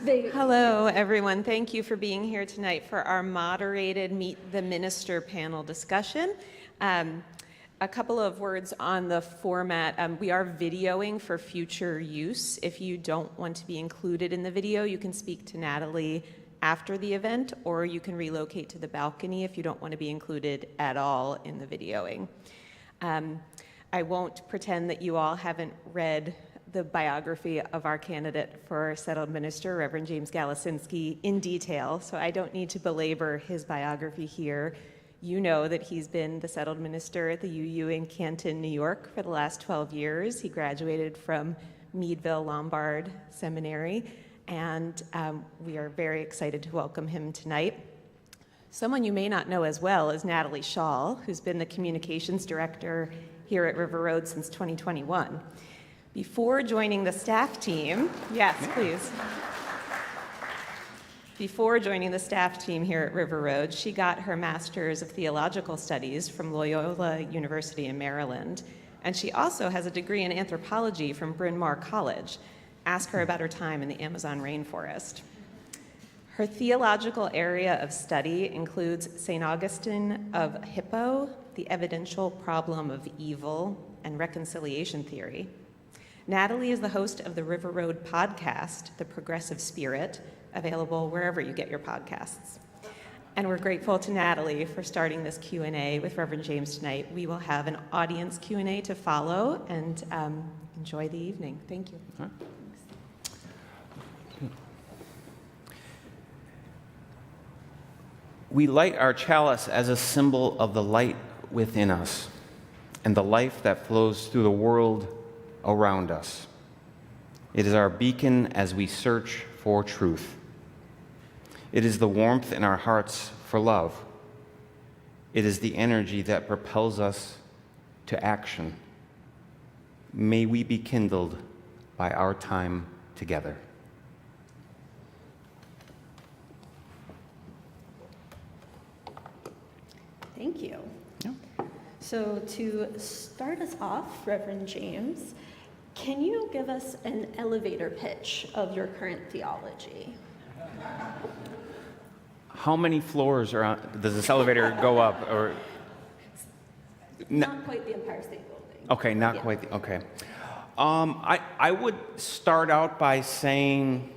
Hello, everyone. Thank you for being here tonight for our moderated Meet the Minister panel discussion. A couple of words on the format. We are videoing for future use. If you don't want to be included in the video, you can speak to Natalie after the event, or you can relocate to the balcony if you don't want to be included at all in the videoing. I won't pretend that you all haven't read the biography of our candidate for settled minister, Reverend James Galasinski, in detail, so I don't need to belabor his biography here. You know that he's been the settled minister at the UU in Canton, New York for the last 12 years. He graduated from Meadville Lombard Seminary, and we are very excited to welcome him tonight. Someone you may not know as well is Natalie Shaw, who's been the communications director here at River Road since 2021. Before joining the staff team, yes, please. Before joining the staff team here at River Road, she got her Master's of Theological Studies from Loyola University in Maryland, and she also has a degree in anthropology from Bryn Mawr College. Ask her about her time in the Amazon rainforest. Her theological area of study includes St. Augustine of Hippo, the evidential problem of evil, and reconciliation theory. Natalie is the host of the River Road podcast, The Progressive Spirit, available wherever you get your podcasts. And we're grateful to Natalie for starting this Q&A with Reverend James tonight. We will have an audience Q&A to follow, and enjoy the evening. Thank you. Huh? We light our chalice as a symbol of the light within us and the life that flows through the world around us. It is our beacon as we search for truth. It is the warmth in our hearts for love. It is the energy that propels us to action. May we be kindled by our time together. Thank you. Yeah. So to start us off, Reverend James, can you give us an elevator pitch of your current theology? How many floors does this elevator go up? Or Not quite the Empire State Building. Okay, not Yeah. quite. Okay. I would start out by saying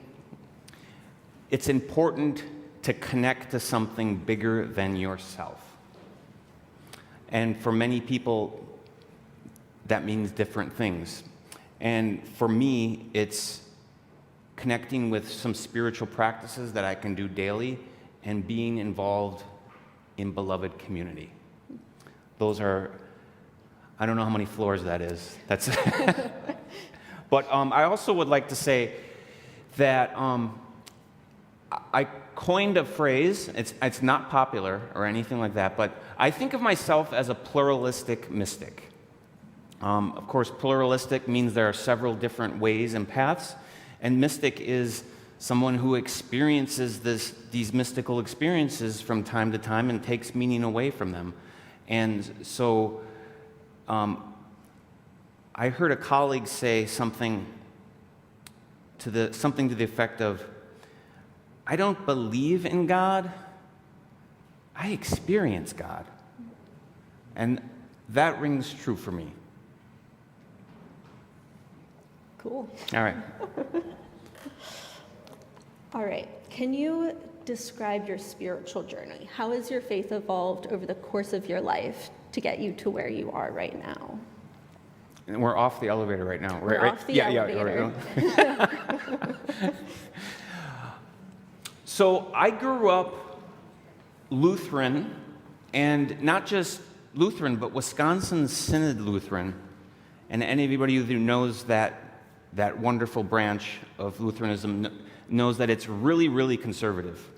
it's important to connect to something bigger than yourself. And for many people, that means different things. And for me, it's connecting with some spiritual practices that I can do daily and being involved in beloved community. Those are, I don't know how many floors that is. That's But I also would like to say that I coined a phrase. It's not popular or anything like that, but I think of myself as a pluralistic mystic. Of course, pluralistic means there are several different ways and paths, and mystic is someone who experiences these mystical experiences from time to time and takes meaning away from them. And so I heard a colleague say something to the effect of, I don't believe in God, I experience God. And that rings true for me. Cool. All right. All right. Can you describe your spiritual journey? How has your faith evolved over the course of your life to get you to where you are right now? And we're off the elevator right now. We're off the elevator. Yeah. So I grew up Lutheran, and not just Lutheran, but Wisconsin Synod Lutheran. And anybody who knows that wonderful branch of Lutheranism knows that it's really, really conservative.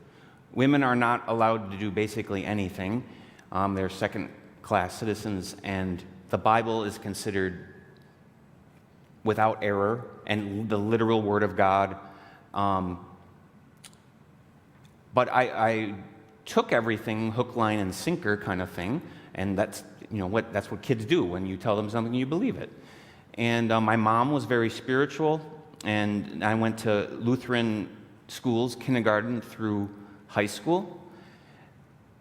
Women are not allowed to do basically anything. They're second-class citizens, and the Bible is considered without error and the literal Word of God. But I took everything hook, line, and sinker kind of thing, and that's what kids do. When you tell them something, you believe it. And my mom was very spiritual, and I went to Lutheran schools, kindergarten through high school.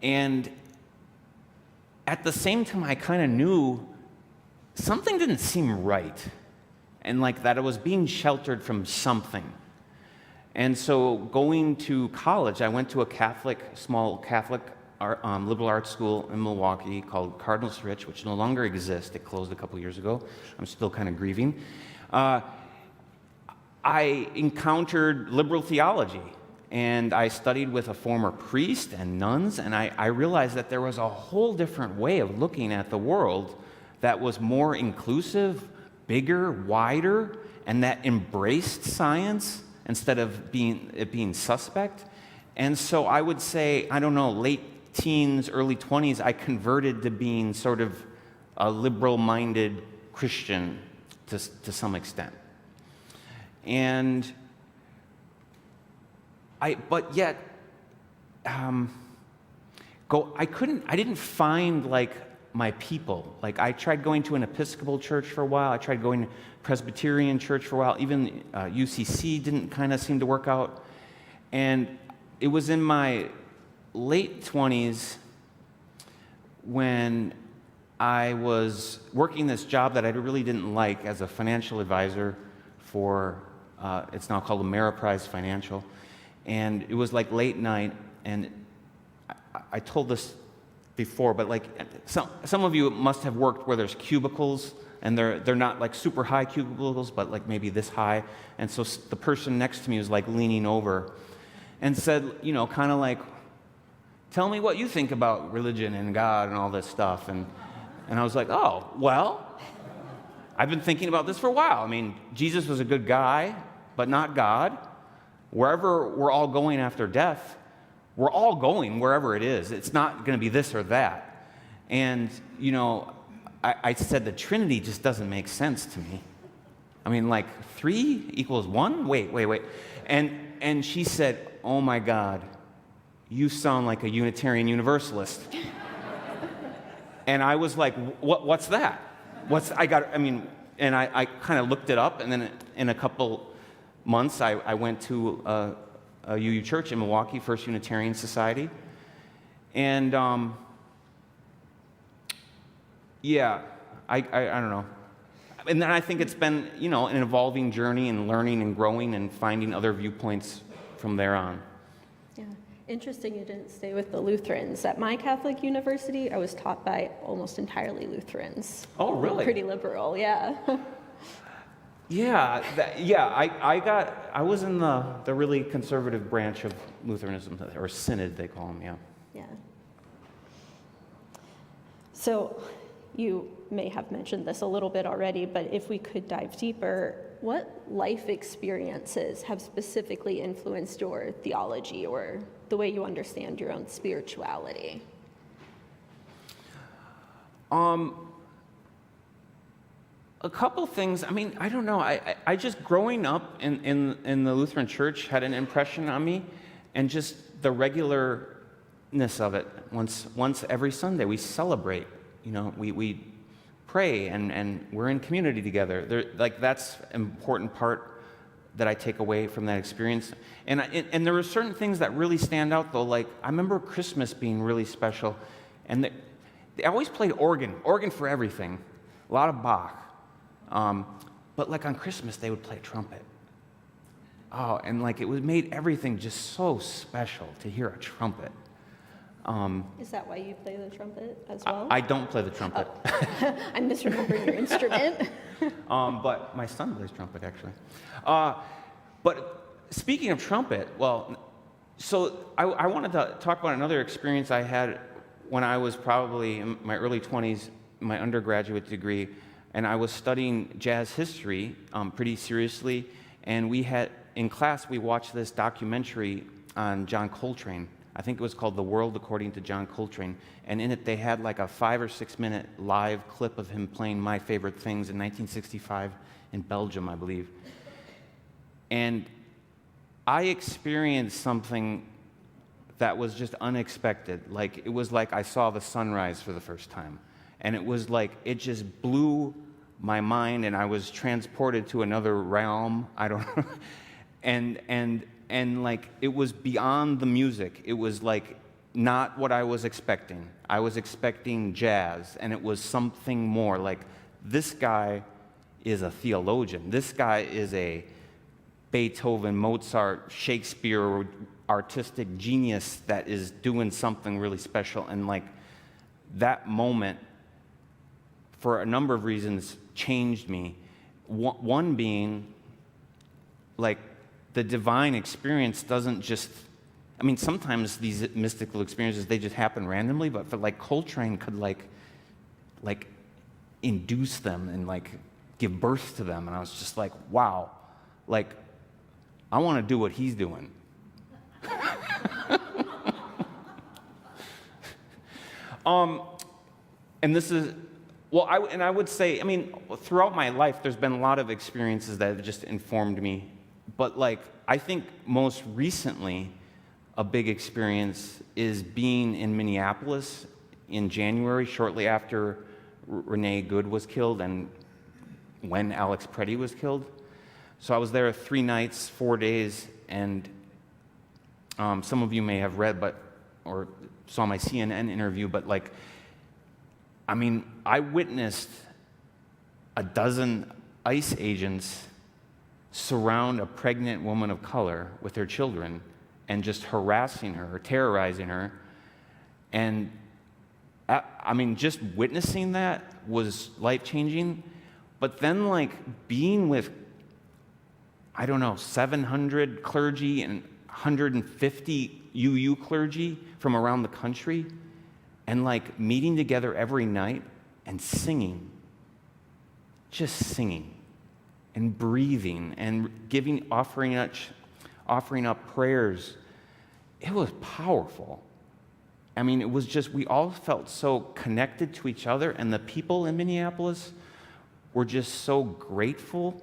And at the same time, I kind of knew something didn't seem right, and like that I was being sheltered from something. And so going to college, I went to a small Catholic liberal arts school in Milwaukee called Cardinals Rich, which no longer exists. It closed a couple years ago. I'm still kind of grieving. I encountered liberal theology, and I studied with a former priest and nuns, and I realized that there was a whole different way of looking at the world that was more inclusive, bigger, wider, and that embraced science instead of being suspect. And so I would say, I don't know, late teens, early 20s, I converted to being sort of a liberal-minded Christian to some extent. And I didn't find like my people. Like I tried going to an Episcopal church for a while. I tried going to Presbyterian church for a while. Even UCC didn't kind of seem to work out. And it was in my late 20s when I was working this job that I really didn't like as a financial advisor for, it's now called Ameriprise Financial. And it was like late night, and I told this before, but like some of you must have worked where there's cubicles, and they're not like super high cubicles, but like maybe this high. And so the person next to me was like leaning over and said, you know, kind of like, tell me what you think about religion and God and all this stuff. And I was like, oh, well, I've been thinking about this for a while. I mean, Jesus was a good guy, but not God. Wherever we're all going after death, we're all going wherever it is. It's not going to be this or that. And, you know, I said the Trinity just doesn't make sense to me. I mean, like 3 equals 1? Wait. And she said, oh my God, you sound like a Unitarian Universalist. And I was like, what's that? And I kind of looked it up, and then in a couple months, I went to a UU church in Milwaukee, First Unitarian Society. And I don't know. And then I think it's been, you know, an evolving journey and learning and growing and finding other viewpoints from there on. Yeah. Interesting you didn't stay with the Lutherans. At my Catholic university, I was taught by almost entirely Lutherans. Oh, really? Pretty liberal, yeah. I was in the really conservative branch of Lutheranism, or synod they call them, yeah. Yeah. So you may have mentioned this a little bit already, but if we could dive deeper, what life experiences have specifically influenced your theology or the way you understand your own spirituality? A couple things. I mean, I don't know. I just growing up in the Lutheran Church had an impression on me, and just the regularness of it. Once every Sunday we celebrate. You know, we pray and we're in community together. That's an important part that I take away from that experience. And there were certain things that really stand out though. Like I remember Christmas being really special, and they always played organ for everything. A lot of Bach. But like on Christmas, they would play a trumpet. Oh, and like it made everything just so special to hear a trumpet. Is that why you play the trumpet as well? I don't play the trumpet. Oh. I'm misremembering your instrument. But my son plays trumpet, actually. But speaking of trumpet, so I wanted to talk about another experience I had when I was probably in my early 20s, my undergraduate degree, and I was studying jazz history pretty seriously, and in class, we watched this documentary on John Coltrane. I think it was called The World According to John Coltrane, and in it they had like a 5 or 6 minute live clip of him playing My Favorite Things in 1965 in Belgium, I believe. And I experienced something that was just unexpected. Like, it was like I saw the sunrise for the first time. And it was like, it just blew my mind, and I was transported to another realm. I don't know. And and like it was beyond the music. It was like not what I was expecting. I was expecting jazz, and it was something more. Like, this guy is a theologian. This guy is a Beethoven, Mozart, Shakespeare artistic genius that is doing something really special. And like that moment, for a number of reasons, changed me. One being, like, the divine experience doesn't just, I mean, sometimes these mystical experiences, they just happen randomly, but for like Coltrane could like induce them and like give birth to them. And I was just like, wow, like, I want to do what he's doing. And this is, well, I would say, I mean, throughout my life, there's been a lot of experiences that have just informed me. But like, I think most recently, a big experience is being in Minneapolis in January, shortly after Renee Good was killed and when Alex Preddy was killed. So I was there 3 nights, 4 days, and some of you may have read or saw my CNN interview, but like, I mean, I witnessed a dozen ICE agents surround a pregnant woman of color with her children and just harassing her, terrorizing her. And I mean, just witnessing that was life-changing. But then, like, being with, I don't know, 700 clergy and 150 UU clergy from around the country, and like meeting together every night and singing, just singing and breathing and offering up prayers. It was powerful. I mean, it was just, we all felt so connected to each other, and the people in Minneapolis were just so grateful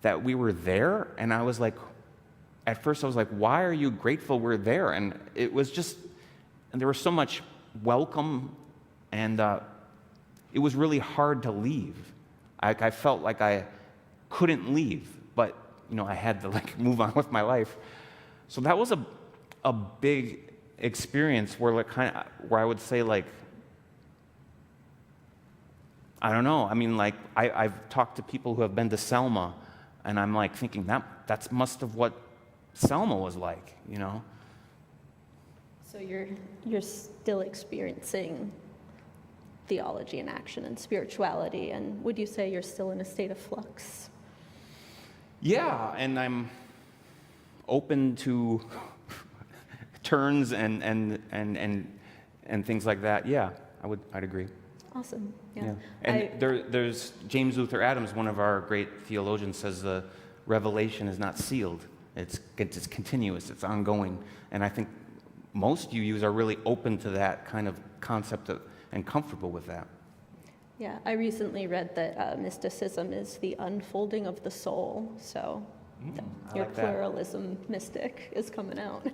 that we were there. And I was like, at first I was like, why are you grateful we're there? And it was just, and there was so much welcome, and it was really hard to leave. I felt like I couldn't leave, but you know, I had to like move on with my life. So that was a big experience where like where I would say, like, I don't know. I mean, like, I've talked to people who have been to Selma, and I'm like thinking that's must have what Selma was like, you know. So you're still experiencing theology in action and spirituality, and would you say you're still in a state of flux? Yeah, and I'm open to turns and things like that. Yeah, I'd agree. Awesome. Yeah. Yeah. And there's James Luther Adams, one of our great theologians, says the revelation is not sealed. It's continuous. It's ongoing. And I think most UUs are really open to that kind of concept and comfortable with that. Yeah, I recently read that mysticism is the unfolding of the soul, so your like that. pluralism mystic is coming out.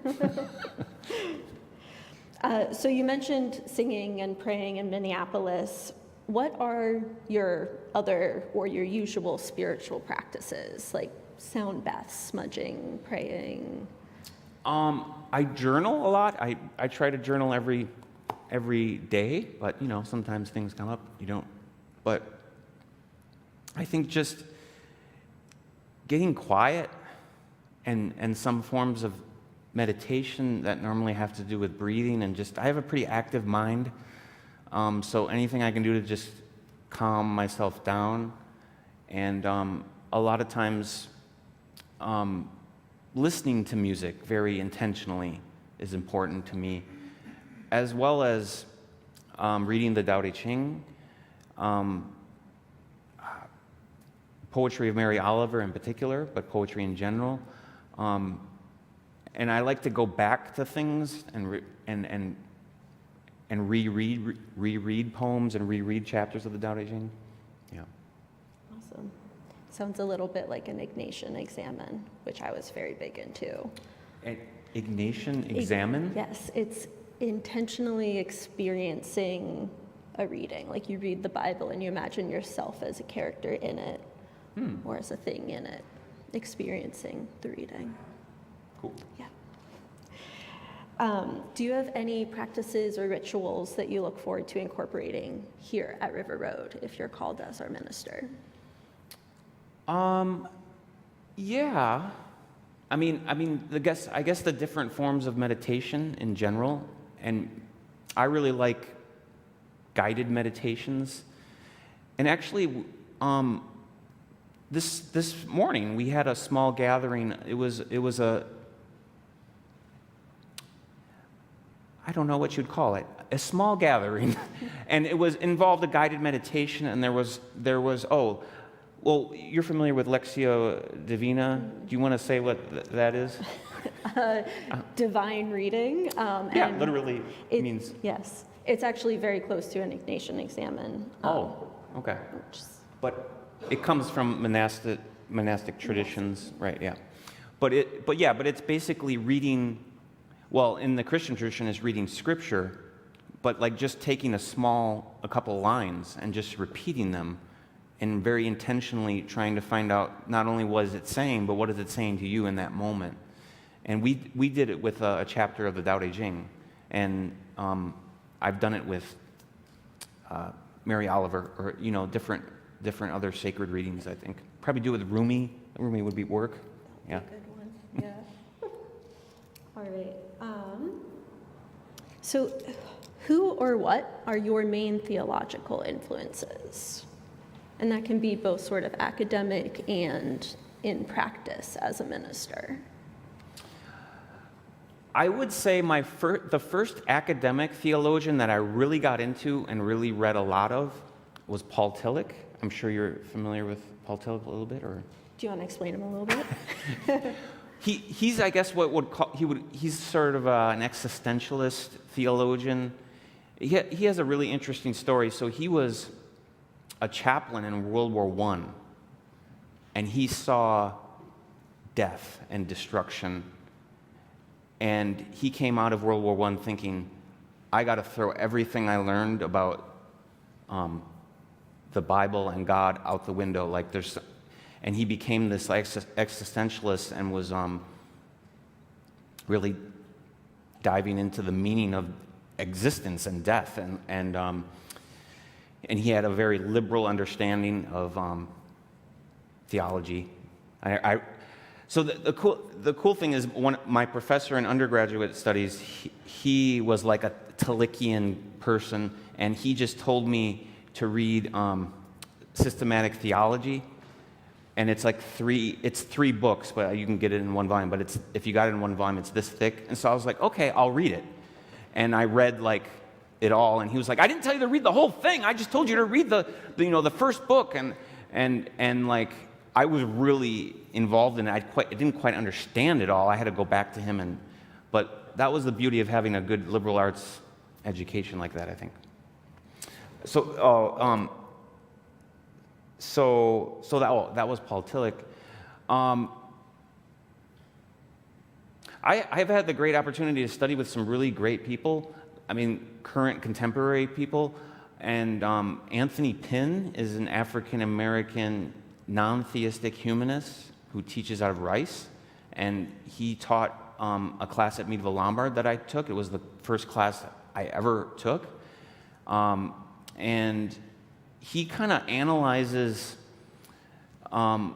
So you mentioned singing and praying in Minneapolis. What are your other or your usual spiritual practices, like sound baths, smudging, praying? I journal a lot. I try to journal every day, but you know, sometimes things come up, you don't. But I think just getting quiet and some forms of meditation that normally have to do with breathing, and just, I have a pretty active mind, so anything I can do to just calm myself down. And a lot of times listening to music very intentionally is important to me, as well as reading the Tao Te Ching, poetry of Mary Oliver in particular, but poetry in general. And I like to go back to things and reread poems and reread chapters of the Tao Te Ching. Yeah. Awesome. Sounds a little bit like an Ignatian examen, which I was very big into. An Ignatian examen? Yes, it's intentionally experiencing a reading. Like, you read the Bible and you imagine yourself as a character in it or as a thing in it, experiencing the reading. Cool. Yeah. Do you have any practices or rituals that you look forward to incorporating here at River Road if you're called as our minister? Yeah. I mean, I guess the different forms of meditation in general, and I really like guided meditations. And actually, this morning we had a small gathering. It was I don't know what you'd call it, a small gathering, and it involved a guided meditation. And there was well, you're familiar with Lectio Divina. Do you want to say what that is? Divine reading. Yeah, and literally it means. Yes, it's actually very close to an Ignatian Examen. Okay. Which is- But it comes from monastic traditions, right? Yeah. But it's basically reading. Well, in the Christian tradition, is reading Scripture, but like just taking a couple lines and just repeating them, and very intentionally trying to find out not only what is it saying, but what is it saying to you in that moment. And we did it with a chapter of the Tao Te Ching, and I've done it with Mary Oliver, or different other sacred readings. I think probably do it with Rumi. Rumi would be work. Yeah. Good one. Yeah. All right. So, who or what are your main theological influences? And that can be both sort of academic and in practice as a minister. I would say the first academic theologian that I really got into and really read a lot of was Paul Tillich. I'm sure you're familiar with Paul Tillich a little bit, or? Do you want to explain him a little bit? He's I guess he's sort of an existentialist theologian. He has a really interesting story. So he was a chaplain in World War I, and he saw death and destruction. And he came out of World War I thinking, I got to throw everything I learned about the Bible and God out the window. And he became this existentialist and was really diving into the meaning of existence and death. And he had a very liberal understanding of theology. So the cool thing is, my professor in undergraduate studies, he was like a Tillichian person, and he just told me to read systematic theology. And it's like three books, but you can get it in one volume. But if you got it in one volume, it's this thick. And so I was like, okay, I'll read it. And I read it all. And he was like, I didn't tell you to read the whole thing. I just told you to read the first book. And like, I was really involved in it. I didn't quite understand it all. I had to go back to him. But that was the beauty of having a good liberal arts education like that, I think. So that was Paul Tillich. I've had the great opportunity to study with some really great people. I mean, current contemporary people. And Anthony Pinn is an African-American non-theistic humanist who teaches out of Rice. And he taught a class at Meadville Lombard that I took. It was the first class I ever took. And he kind of analyzes, how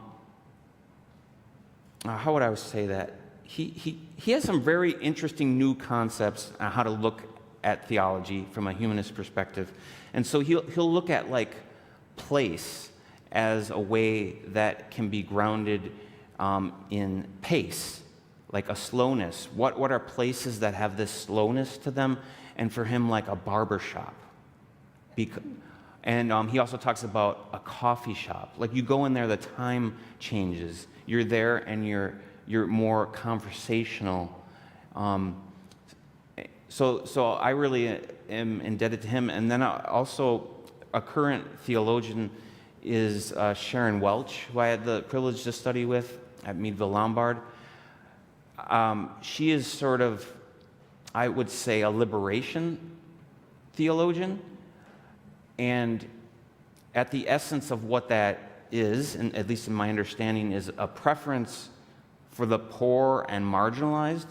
would I say that? He has some very interesting new concepts on how to look at theology from a humanist perspective. And so he'll look at place as a way that can be grounded in pace, like a slowness. What are places that have this slowness to them? And for him, like a barber shop. And he also talks about a coffee shop. Like, you go in there, the time changes. You're there, and you're more conversational. So I really am indebted to him. And then also a current theologian is Sharon Welch, who I had the privilege to study with at Meadville Lombard. She is sort of, I would say, a liberation theologian. And at the essence of what that is, and at least in my understanding, is a preference for the poor and marginalized,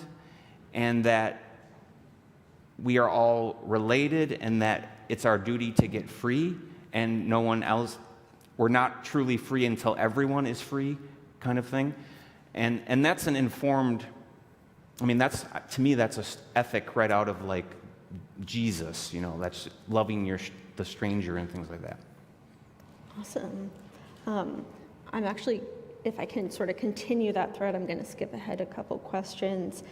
and that we are all related, and that it's our duty to get free, and no one else, we're not truly free until everyone is free, kind of thing. And that's an informed, I mean, that's, to me, that's an ethic right out of like Jesus, that's loving the stranger and things like that. Awesome. I'm actually, if I can sort of continue that thread, I'm going to skip ahead a couple questions.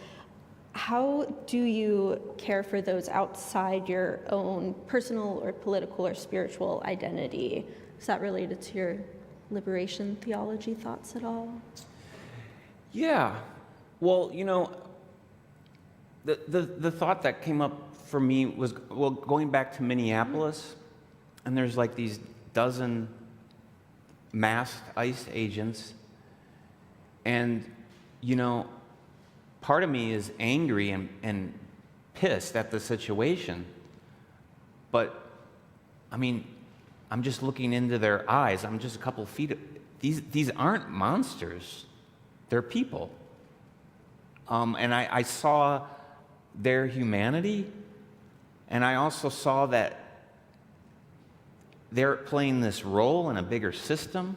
How do you care for those outside your own personal or political or spiritual identity? Is that related to your liberation theology thoughts at all? Yeah. Well, the thought that came up for me was, well, going back to Minneapolis, and there's like these dozen masked ICE agents, and, part of me is angry and pissed at the situation, but, I mean, I'm just looking into their eyes. I'm just a couple feet. These aren't monsters. They're people. And I saw their humanity, and I also saw that they're playing this role in a bigger system,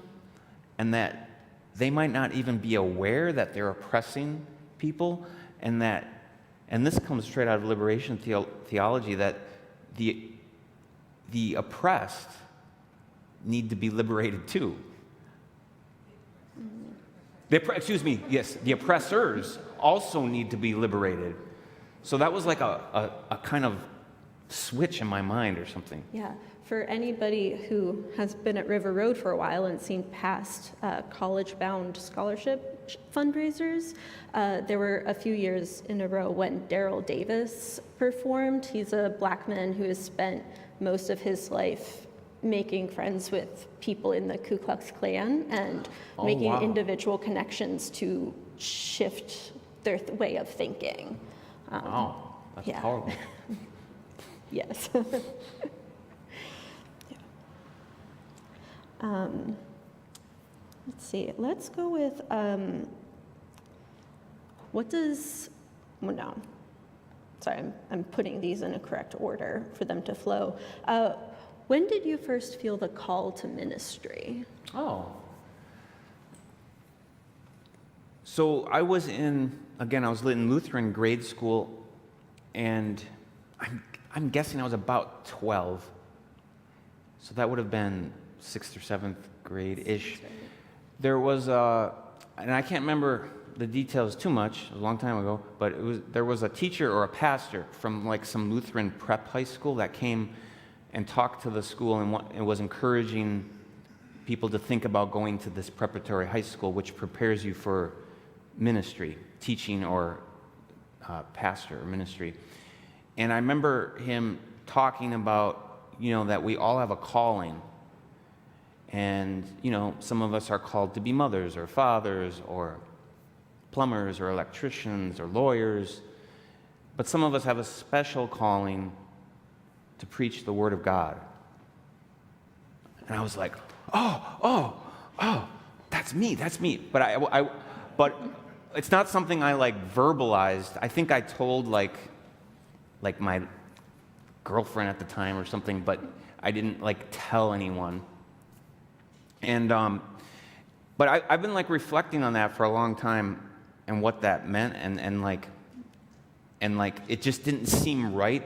and that they might not even be aware that they're oppressing people, and this comes straight out of liberation theology, that the oppressed need to be liberated too. The oppressors also need to be liberated. So that was like a kind of switch in my mind or something. Yeah. For anybody who has been at River Road for a while and seen past college-bound scholarship fundraisers, there were a few years in a row when Daryl Davis performed. He's a black man who has spent most of his life making friends with people in the Ku Klux Klan and making individual connections to shift their way of thinking. Wow, that's powerful. Yes. Let's see. Let's go with Sorry, I'm putting these in a correct order for them to flow. When did you first feel the call to ministry? Oh. So I was in Lutheran grade school, and I'm guessing I was about 12. So that would have been 6th or 7th grade-ish. There was and I can't remember the details too much, it was a long time ago, but there was a teacher or a pastor from like some Lutheran prep high school that came and talked to the school and was encouraging people to think about going to this preparatory high school, which prepares you for ministry, teaching or pastor or ministry. And I remember him talking about, that we all have a calling. And, some of us are called to be mothers or fathers or plumbers or electricians or lawyers. But some of us have a special calling to preach the Word of God. And I was like, oh, that's me. But it's not something I verbalized. I think I told like my girlfriend at the time or something, but I didn't tell anyone. And but I've been reflecting on that for a long time and what that meant, and it just didn't seem right.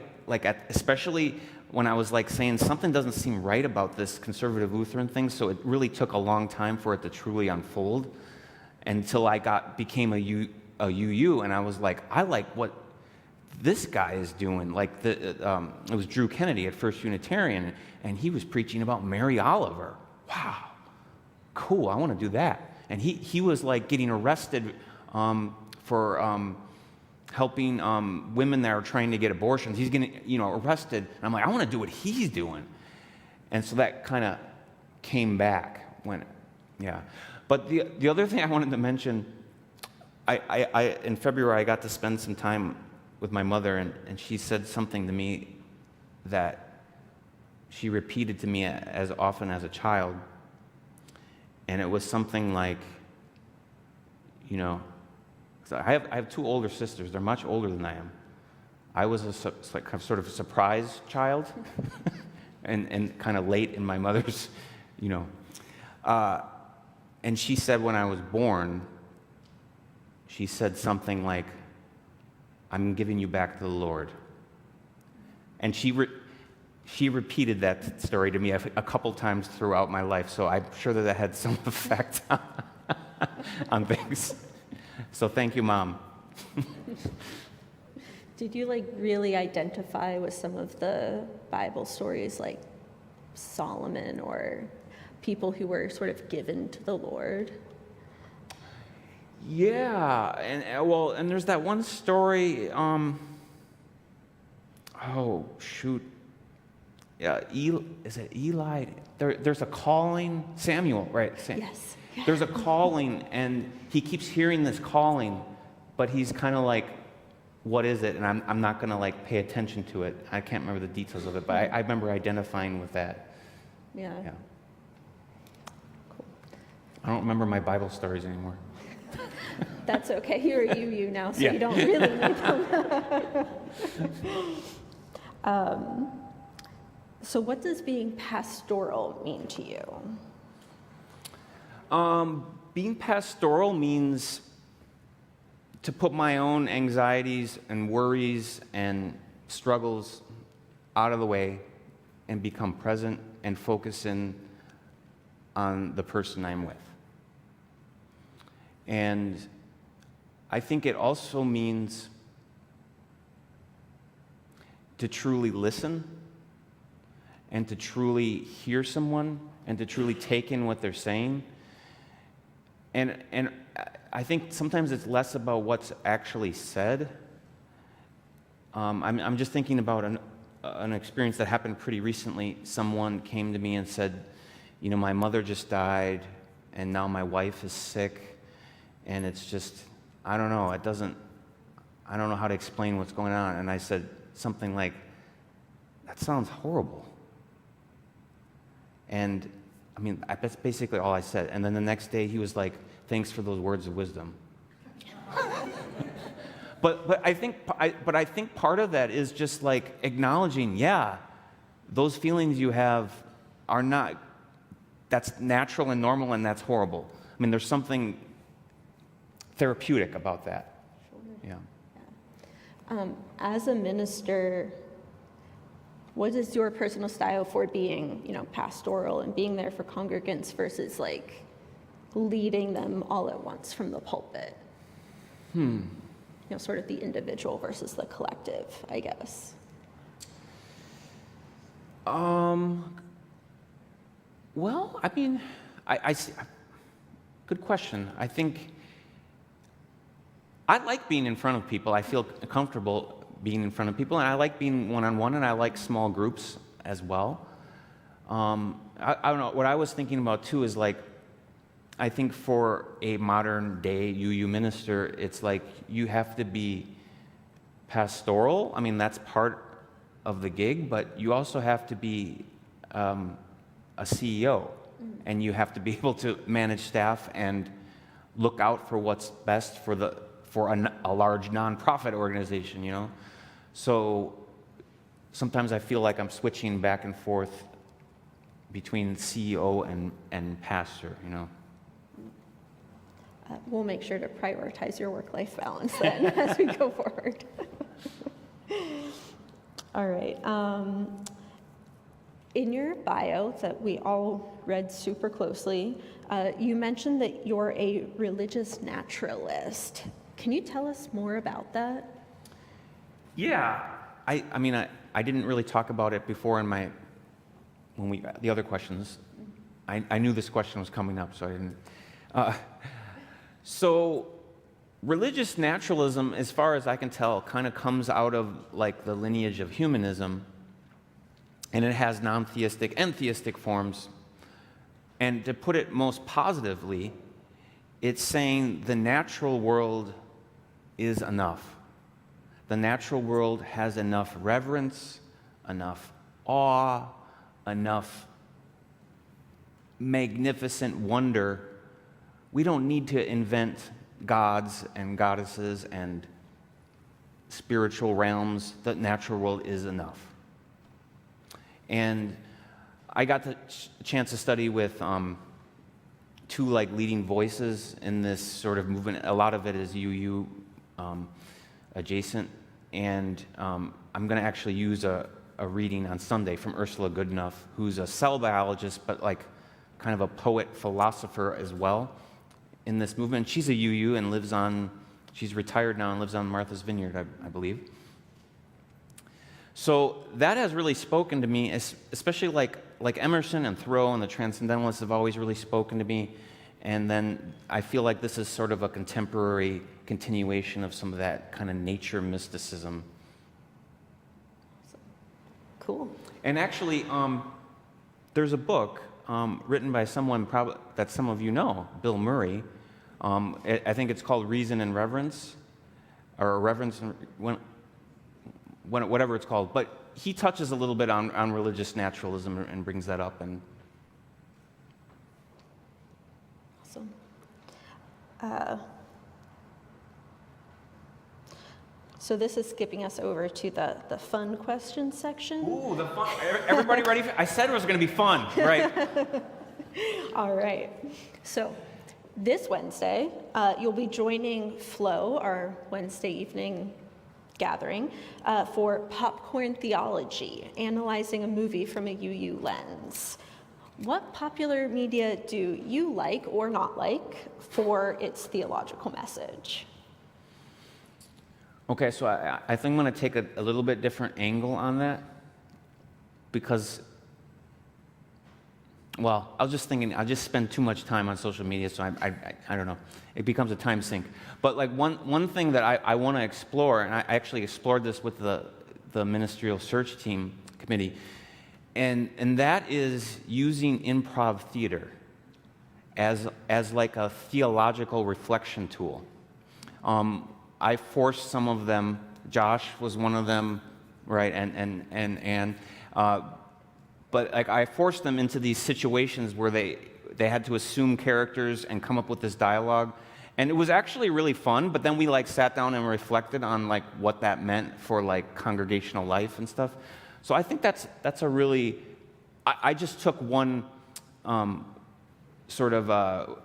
Especially when I was saying something doesn't seem right about this conservative Lutheran thing. So it really took a long time for it to truly unfold until I became a UU, and I was like, I like what this guy is doing. It was Drew Kennedy at First Unitarian, and he was preaching about Mary Oliver. Wow, cool, I want to do that. And he was getting arrested for helping women that are trying to get abortions. He's getting arrested, and I'm like, I want to do what he's doing. And so that kind of came back But the other thing I wanted to mention, I in February I got to spend some time with my mother, and she said something to me that she repeated to me as often as a child. And it was something like, 'cause I have two older sisters. They're much older than I am. I was sort of a surprise child, and kind of late in my mother's, you know. And she said when I was born, she said something like, "I'm giving you back to the Lord." And she repeated that story to me a couple times throughout my life, so I'm sure that had some effect on things. So thank you, Mom. Did you like really identify with some of the Bible stories like Solomon or people who were sort of given to the Lord? Yeah, and there's that one story. Oh shoot, yeah, is it Eli? There's a calling. Samuel, right? Yes. There's a calling, and he keeps hearing this calling, but he's kind of like, "What is it?" And I'm not gonna like pay attention to it. I can't remember the details of it, but I remember identifying with that. Yeah. Yeah. I don't remember my Bible stories anymore. That's okay. You're you now, so Yeah. you don't really need them. So what does being pastoral mean to you? Being pastoral means to put my own anxieties and worries and struggles out of the way and become present and focus in on the person I'm with. And I think it also means to truly listen and to truly hear someone and to truly take in what they're saying. And I think sometimes it's less about what's actually said. I'm just thinking about an experience that happened pretty recently. Someone came to me and said, "You know, my mother just died, and now my wife is sick, and it's just, I don't know, I don't know how to explain what's going on." And I said something like, "That sounds horrible." And I mean, that's basically all I said. And then the next day he was like, "Thanks for those words of wisdom." But I think part of that is just like acknowledging, yeah, those feelings you have are not, that's natural and normal, and that's horrible. I mean, there's something therapeutic about that. Yeah. As a minister, what is your personal style for being, pastoral and being there for congregants versus like leading them all at once from the pulpit? Sort of the individual versus the collective, I guess. Well, I mean, I see, good question. I think I like being in front of people. I feel comfortable being in front of people, and I like being one-on-one, and I like small groups as well. I don't know, what I was thinking about too is like, I think for a modern day UU minister, it's like you have to be pastoral. I mean, that's part of the gig, but you also have to be a CEO, and you have to be able to manage staff and look out for what's best for a large nonprofit organization, So sometimes I feel like I'm switching back and forth between CEO and pastor, We'll make sure to prioritize your work-life balance then as we go forward. All right. In your bio that we all read super closely, you mentioned that you're a religious naturalist. Can you tell us more about that? Yeah. I mean, I didn't really talk about it before the other questions. I knew this question was coming up, so I didn't. So religious naturalism, as far as I can tell, kind of comes out of like the lineage of humanism, and it has non-theistic and theistic forms. And to put it most positively, it's saying the natural world is enough. The natural world has enough reverence, enough awe, enough magnificent wonder. We don't need to invent gods and goddesses and spiritual realms, the natural world is enough. And I got the chance to study with two like leading voices in this sort of movement. A lot of it is UU adjacent, and I'm going to actually use a reading on Sunday from Ursula Goodenough, who's a cell biologist, but like kind of a poet philosopher as well in this movement. She's a UU and she's retired now and lives on Martha's Vineyard, I believe. So that has really spoken to me, especially like Emerson and Thoreau and the Transcendentalists have always really spoken to me. And then I feel like this is sort of a contemporary continuation of some of that kind of nature mysticism. Cool. And actually, there's a book written by someone that some of you know, Bill Murray. I think it's called Reason and Reverence, or Reverence and whatever it's called. But he touches a little bit on religious naturalism and brings that up. And awesome. So this is skipping us over to the fun question section. ooh, the fun! Everybody ready? I said it was going to be fun, right? All right. So this Wednesday, you'll be joining Flow, our Wednesday evening gathering, for Popcorn Theology, analyzing a movie from a UU lens. What popular media do you like or not like for its theological message? Okay, so I think I'm going to take a little bit different angle on that because, well, I was just thinking I'll just spend too much time on social media, so I don't know. It becomes a time sink. But like one thing that I want to explore, and I actually explored this with the ministerial search team committee, and that is using improv theater as like a theological reflection tool. I forced some of them. Josh was one of them, right? And but like I forced them into these situations where they had to assume characters and come up with this dialogue, and it was actually really fun. But then we like sat down and reflected on like what that meant for like congregational life and stuff. So I think that's a really. I just took one sort of a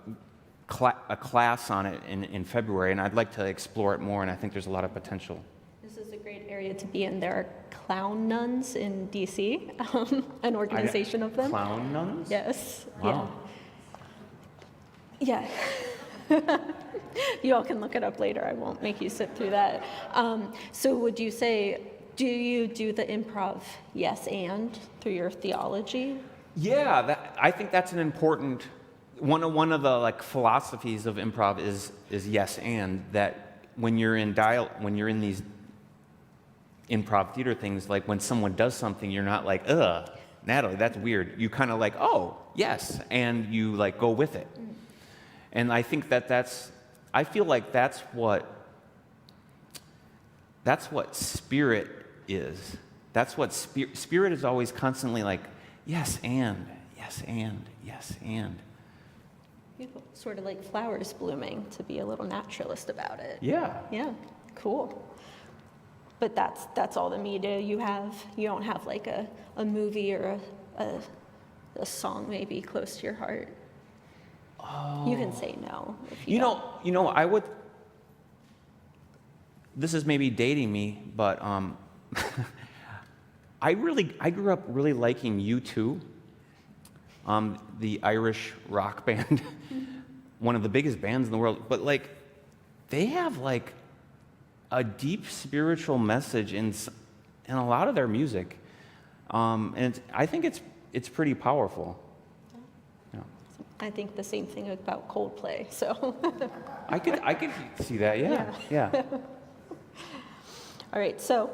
class on it in February, and I'd like to explore it more, and I think there's a lot of potential. This is a great area to be in. There are clown nuns in DC, an organization of them. Clown nuns? Yes. Wow. Yeah. Yeah. You all can look it up later. I won't make you sit through that. So would you say, do you do the improv yes and through your theology? Yeah, I think that's an important one of the like philosophies of improv is yes and, that when you're in these improv theater things, like when someone does something, you're not like, ugh, Natalie, that's weird. You kind of like, oh, yes, and you like go with it. And I think I feel like that's what spirit is. That's what spirit is, always constantly like, yes and, yes and, yes and. Sort of like flowers blooming, to be a little naturalist about it. Yeah. Yeah, cool. But that's all the media you have? You don't have like a movie or a song maybe close to your heart? Oh. You can say no if you don't. You know, I would, this is maybe dating me, but I grew up really liking U2. The Irish rock band, one of the biggest bands in the world, but like they have like a deep spiritual message in a lot of their music, and I think it's pretty powerful. Yeah. I think the same thing about Coldplay. So I could see that. Yeah. All right. So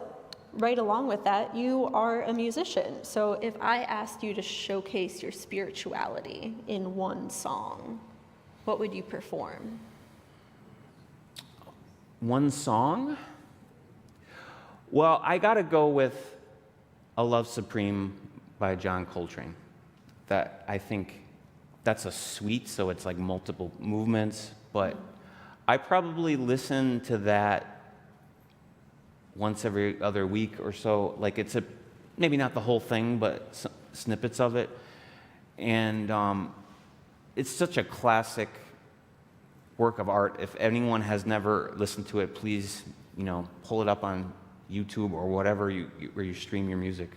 right along with that, you are a musician. So if I asked you to showcase your spirituality in one song, what would you perform? One song? Well, I got to go with A Love Supreme by John Coltrane. That I think that's a suite, so it's like multiple movements, but I probably listen to that once every other week or so. Like maybe not the whole thing, but snippets of it. And it's such a classic work of art. If anyone has never listened to it, please, pull it up on YouTube or whatever where you stream your music.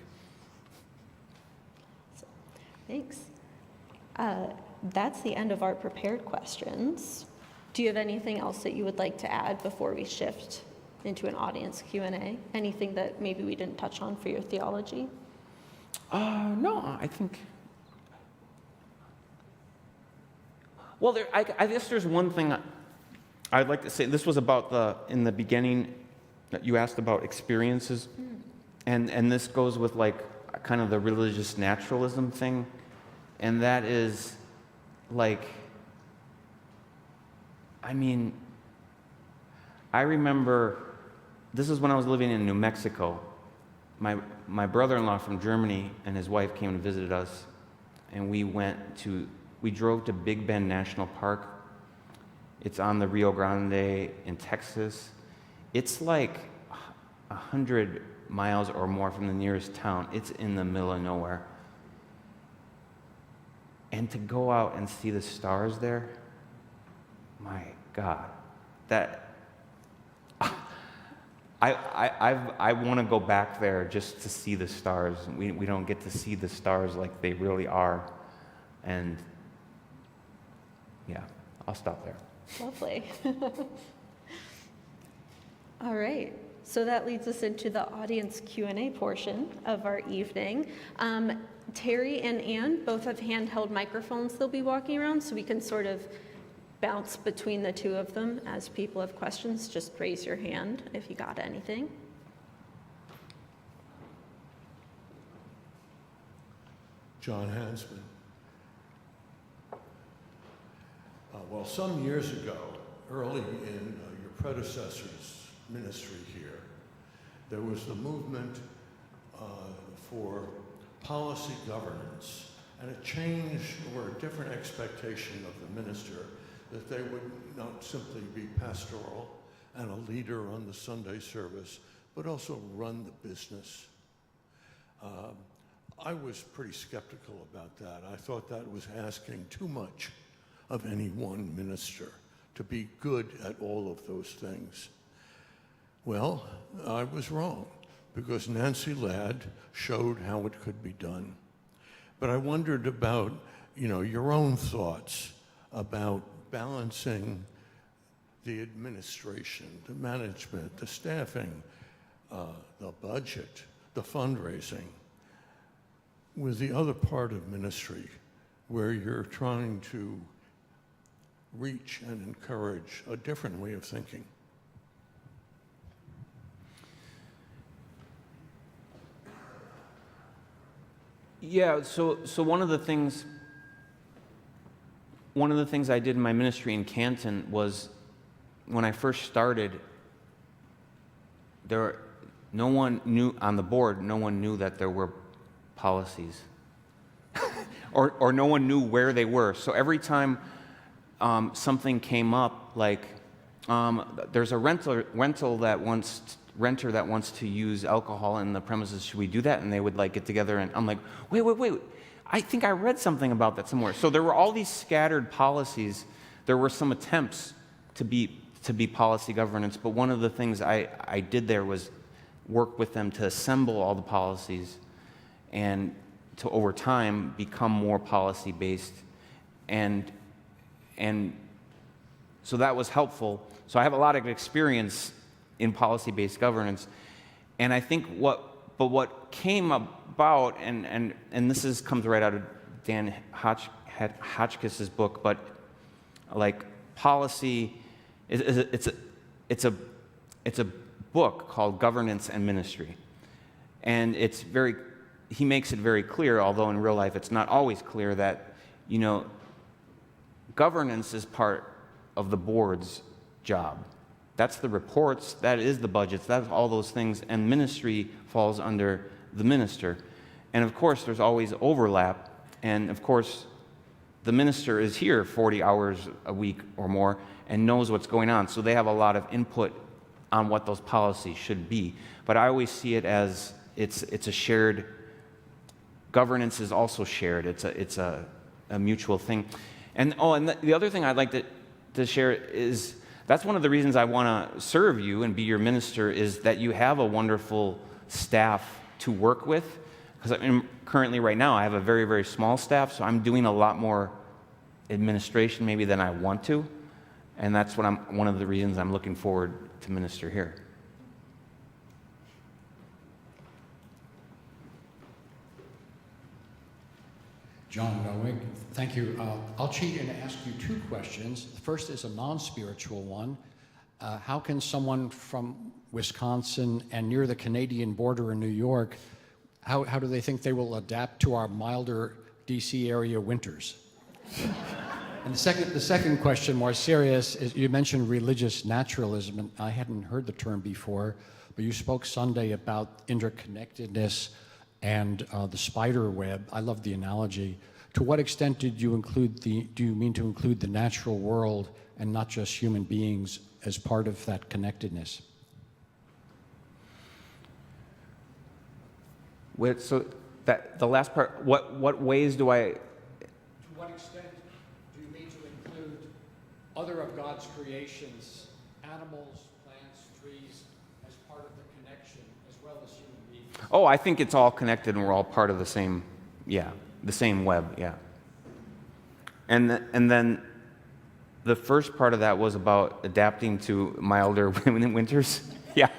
Thanks. That's the end of our prepared questions. Do you have anything else that you would like to add before we shift into an audience Q&A? Anything that maybe we didn't touch on for your theology? No, I think. Well, I guess there's one thing I'd like to say. This was about in the beginning, that you asked about experiences, and this goes with like kind of the religious naturalism thing, and that is like, I remember, this is when I was living in New Mexico. My brother-in-law from Germany and his wife came and visited us, and we drove to Big Bend National Park. It's on the Rio Grande in Texas. It's like 100 miles or more from the nearest town. It's in the middle of nowhere. And to go out and see the stars there, my God, I want to go back there just to see the stars. We don't get to see the stars like they really are. And yeah, I'll stop there. Lovely. All right. So that leads us into the audience Q&A portion of our evening. Terry and Ann both have handheld microphones they'll be walking around, so we can sort of bounce between the two of them as people have questions. Just raise your hand if you got anything. John Hansman. Well, some years ago, early in your predecessor's ministry here, there was the movement for policy governance, and a change or a different expectation of the minister that they would not simply be pastoral and a leader on the Sunday service, but also run the business. I was pretty skeptical about that. I thought that was asking too much of any one minister to be good at all of those things. Well, I was wrong, because Nancy Ladd showed how it could be done. But I wondered about, your own thoughts about balancing the administration, the management, the staffing, the budget, the fundraising, with the other part of ministry where you're trying to reach and encourage a different way of thinking. Yeah, so one of the things I did in my ministry in Canton was, when I first started, no one knew on the board, no one knew that there were policies, or no one knew where they were. So every time something came up, like there's a renter that wants to use alcohol in the premises, should we do that? And they would get together, and I'm like, wait, I think I read something about that somewhere. So there were all these scattered policies. There were some attempts to be policy governance, but one of the things I did there was work with them to assemble all the policies and to, over time, become more policy-based. And so that was helpful. So I have a lot of experience in policy-based governance. And I think what came about, and this comes right out of Dan Hotchkiss's book, but policy, it's a book called Governance and Ministry. And he makes it very clear, although in real life it's not always clear, that, governance is part of the board's job. That's the reports, that is the budgets, that's all those things, and ministry falls under the minister. And of course, there's always overlap, and of course, the minister is here 40 hours a week or more and knows what's going on, so they have a lot of input on what those policies should be. But I always see it as it's a shared, governance is also shared. It's a mutual thing. And the other thing I'd like to share is that's one of the reasons I want to serve you and be your minister, is that you have a wonderful staff to work with. Because currently right now I have a very, very small staff, so I'm doing a lot more administration maybe than I want to. And that's one of the reasons I'm looking forward to minister here. John Nowick, thank you. I'll cheat and ask you two questions. The first is a non-spiritual one. How can someone from Wisconsin and near the Canadian border in New York, how do they think they will adapt to our milder DC area winters? And the second question, more serious, is you mentioned religious naturalism, and I hadn't heard the term before, but you spoke Sunday about interconnectedness and the spider web. I love the analogy. To what extent do you mean to include the natural world and not just human beings as part of that connectedness? So the last part, what ways do I... To what extent do you mean to include other of God's creations, animals, plants, trees, as part of the connection, as well as human beings? Oh, I think it's all connected and we're all part of the same web, yeah. And then the first part of that was about adapting to milder winters. Yeah.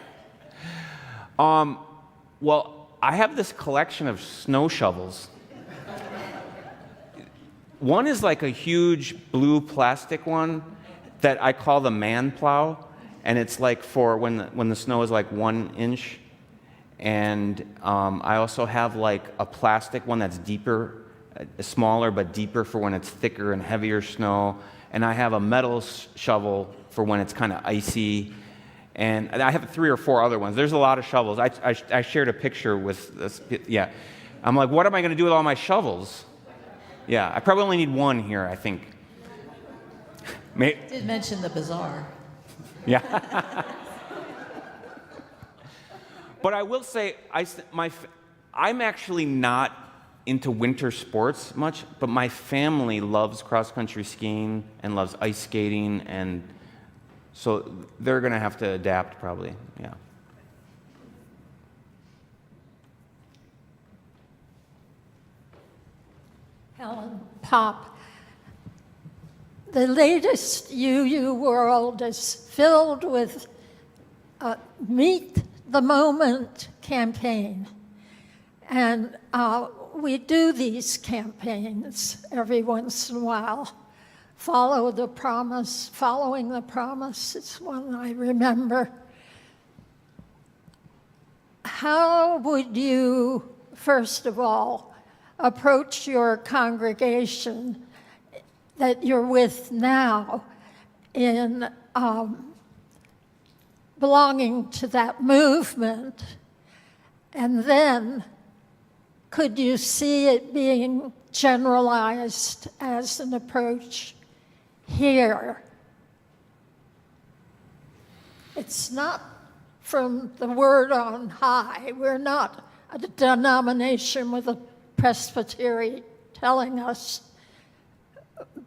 Well, I have this collection of snow shovels. One is like a huge blue plastic one that I call the man plow, and it's like for when the snow is like 1 inch. And I also have like a plastic one that's deeper, smaller but deeper for when it's thicker and heavier snow. And I have a metal shovel for when it's kind of icy. And I have 3 or 4 other ones. There's a lot of shovels. I shared a picture with this. Yeah. I'm like, what am I going to do with all my shovels? Yeah, I probably only need one here, I think. Did mention the bazaar. Yeah. But I will say, I'm actually not into winter sports much, but my family loves cross-country skiing and loves ice skating, and so they're going to have to adapt probably, yeah. Helen Pop. The latest UU World is filled with Meet the Moment campaign. And we do these campaigns every once in a while. Following the Promise is one I remember. How would you, first of all, approach your congregation that you're with now in belonging to that movement? And then could you see it being generalized as an approach here? It's not from the word on high. We're not a denomination with a presbytery telling us,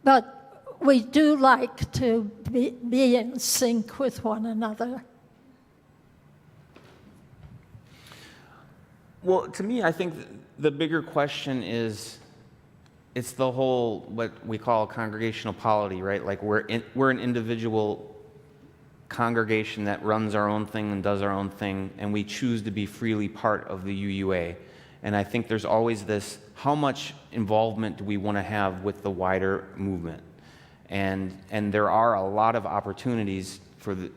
but we do like to be in sync with one another. Well, to me, I think the bigger question is, it's the whole, what we call congregational polity, right? Like we're an individual congregation that runs our own thing and does our own thing, and we choose to be freely part of the UUA. And I think there's always this, how much involvement do we want to have with the wider movement? And there are a lot of opportunities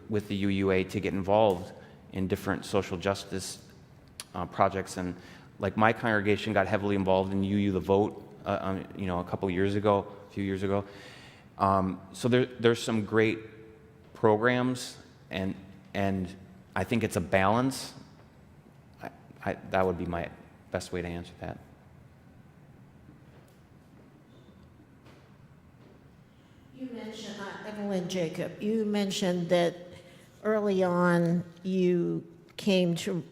with the UUA to get involved in different social justice projects. And like my congregation got heavily involved in UU The Vote, a few years ago. So there's some great programs, and I think it's a balance. That would be my best way to answer that. You mentioned, Evelyn Jacob, you mentioned that early on you came to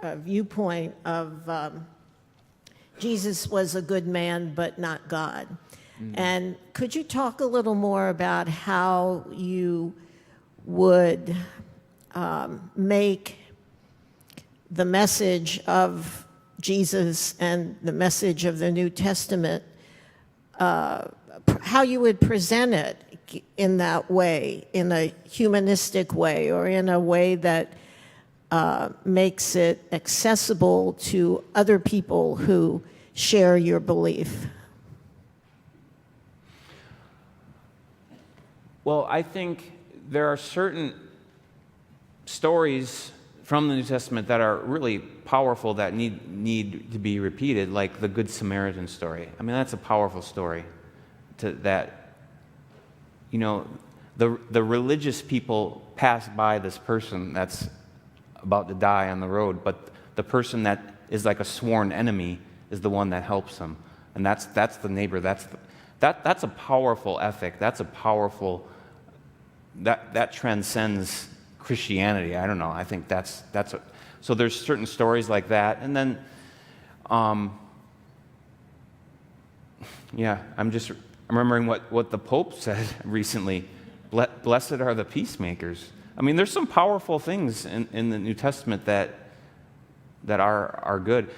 a viewpoint of Jesus was a good man, but not God. And could you talk a little more about how you would make the message of Jesus and the message of the New Testament, how you would present it in that way, in a humanistic way, or in a way that makes it accessible to other people who share your belief? Well, I think there are certain stories from the New Testament that are really powerful that need to be repeated, like the Good Samaritan story. I mean, that's a powerful story that, you know, the religious people pass by this person that's about to die on the road, but the person that is like a sworn enemy is the one that helps them. And that's the neighbor. That's a powerful ethic. That's a powerful, that transcends Christianity. I don't know. I think so there's certain stories like that. And then, I'm remembering what the Pope said recently. Blessed are the peacemakers. I mean, there's some powerful things in the New Testament that are good.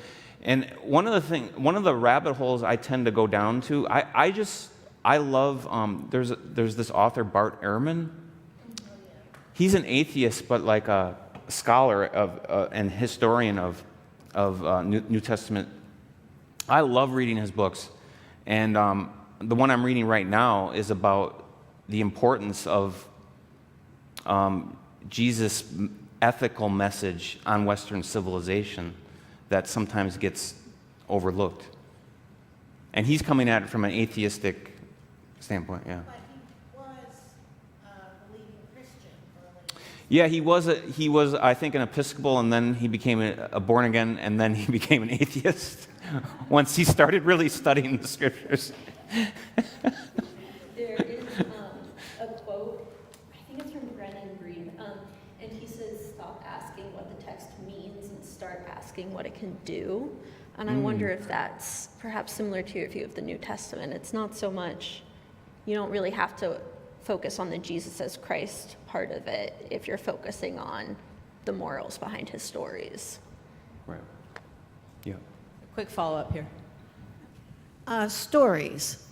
And one of the rabbit holes I tend to go down to, I love, there's this author, Bart Ehrman. He's an atheist, but like a scholar and historian of New Testament. I love reading his books. And the one I'm reading right now is about the importance of Jesus' ethical message on Western civilization that sometimes gets overlooked. And he's coming at it from an atheistic standpoint, yeah. But he was a believing Christian early. Yeah, he was, I think, an Episcopal, and then he became a born again, and then he became an atheist once he started really studying the scriptures. There is a quote, I think it's from Brennan Green, and he says, stop asking what the text means and start asking what it can do. And I wonder if that's perhaps similar to your view of the New Testament. It's not so much, you don't really have to focus on the Jesus as Christ part of it if you're focusing on the morals behind his stories. Right. Yeah. Quick follow-up here. Stories.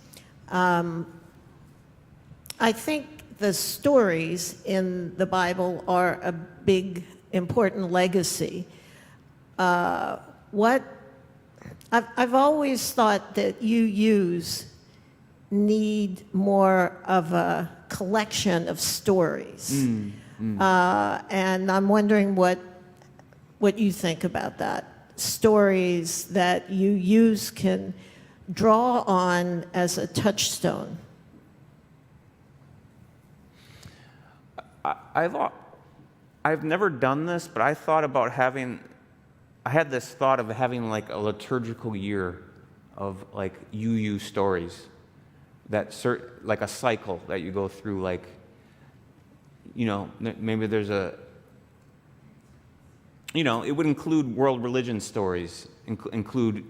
I think the stories in the Bible are a big, important legacy. I've always thought that UUs need more of a collection of stories. And I'm wondering what you think about that. Stories that UUs can draw on as a touchstone. I've never done this, but I thought about I had this thought of having like a liturgical year of like UU stories, like a cycle that you go through, like, you know, maybe there's it would include world religion stories, include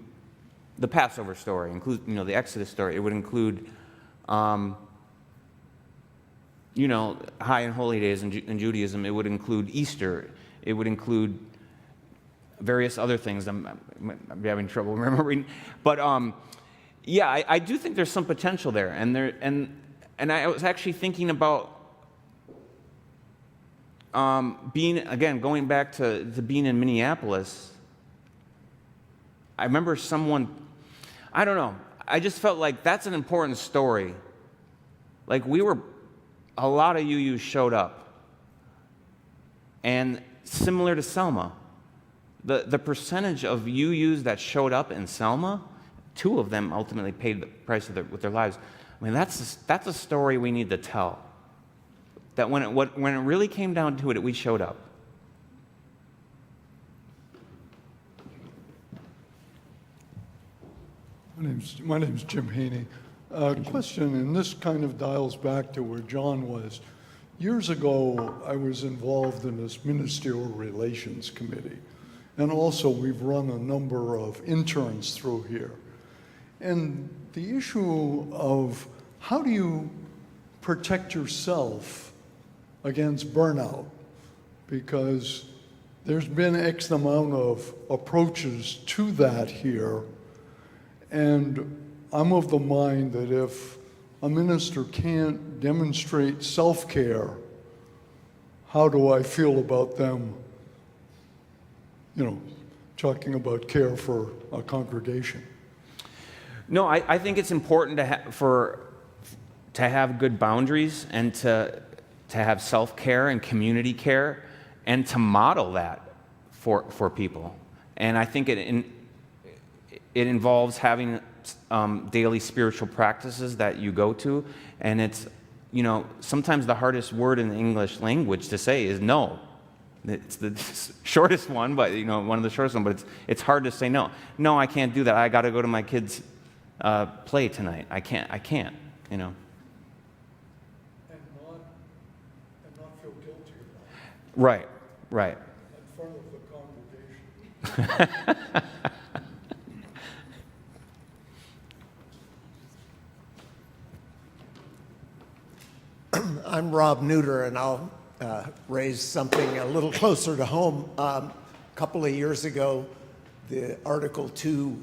the Passover story, include, the Exodus story. It would include, high and holy days in Judaism. It would include Easter. It would include various other things. I'm having trouble remembering. But, I do think there's some potential there. And I was actually thinking about going back to being in Minneapolis. I remember I don't know, I just felt like that's an important story. Like a lot of UUs showed up. And similar to Selma, the percentage of UUs that showed up in Selma, 2 of them ultimately paid the price with their lives. I mean, that's a story we need to tell. That when it really came down to it, we showed up. My name's Jim Haney. Question, and this kind of dials back to where John was. Years ago, I was involved in this ministerial relations committee. And also, we've run a number of interns through here. And the issue of how do you protect yourself against burnout? Because there's been X amount of approaches to that here. And I'm of the mind that if a minister can't demonstrate self-care, how do I feel about them, talking about care for a congregation? No, I think it's important to have good boundaries and to have self-care and community care and to model that for people. And I think it involves having daily spiritual practices that you go to, and it's, sometimes the hardest word in the English language to say is no. It's the shortest one, but one of the shortest ones. But it's hard to say no. No, I can't do that. I got to go to my kids' play tonight. I can't. And not feel guilty about it Right. in front of the congregation. I'm Rob Neuter, and I'll raise something a little closer to home. A couple of years ago, the Article 2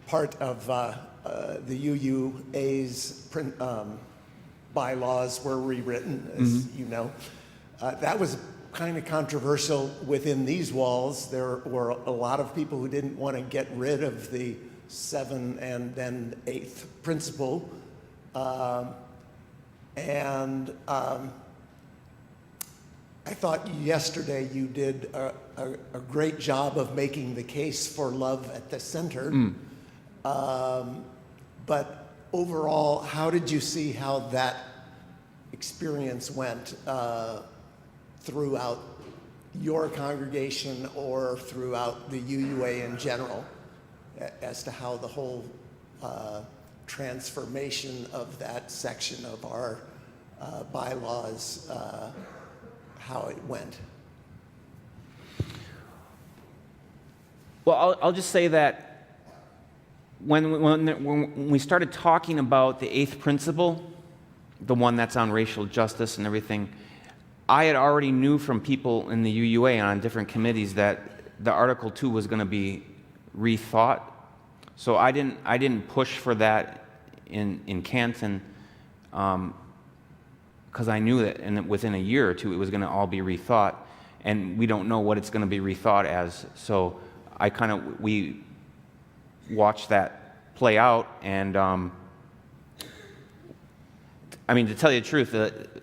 part of the UUA's bylaws were rewritten, as you know. That was kind of controversial within these walls. There were a lot of people who didn't want to get rid of the 7th and then 8th principle. And I thought yesterday you did a great job of making the case for love at the center. But overall, how did you see how that experience went throughout your congregation or throughout the UUA in general, as to how the whole transformation of that section of our bylaws, how it went? Well, I'll just say that when we started talking about the 8th principle, the one that's on racial justice and everything, I had already knew from people in the UUA and on different committees that the Article 2 was going to be rethought. So I didn't push for that in Canton because I knew that within a year or two it was going to all be rethought, and we don't know what it's going to be rethought as. So we watched that play out, and to tell you the truth,